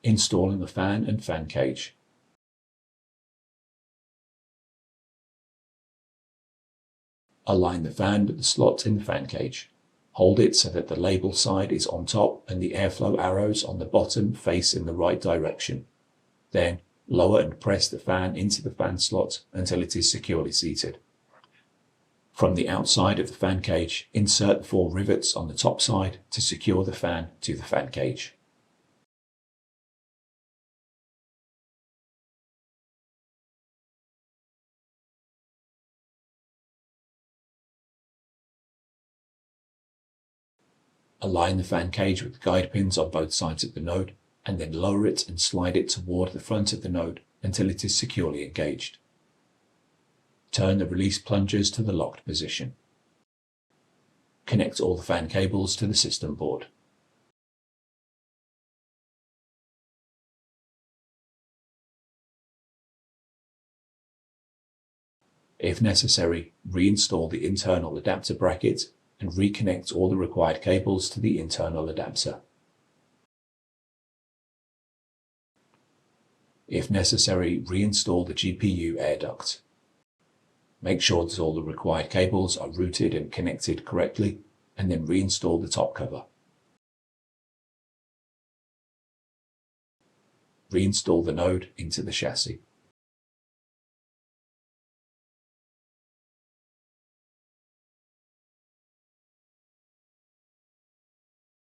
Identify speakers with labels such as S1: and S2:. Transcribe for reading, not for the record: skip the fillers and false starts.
S1: Installing the fan and fan cage. Align the fan with the slot in the fan cage. Hold it so that the label side is on top and the airflow arrows on the bottom face in the right direction. Then lower and press the fan into the fan slot until it is securely seated. From the outside of the fan cage, insert the 4 rivets on the top side to secure the fan to the fan cage. Align the fan cage with the guide pins on both sides of the node, and then lower it and slide it toward the front of the node until it is securely engaged. Turn the release plungers to the locked position. Connect all the fan cables to the system board. If necessary, reinstall the internal adapter bracket and reconnect all the required cables to the internal adapter. If necessary, reinstall the GPU air duct. Make sure that all the required cables are routed and connected correctly, and then reinstall the top cover. Reinstall the node into the chassis.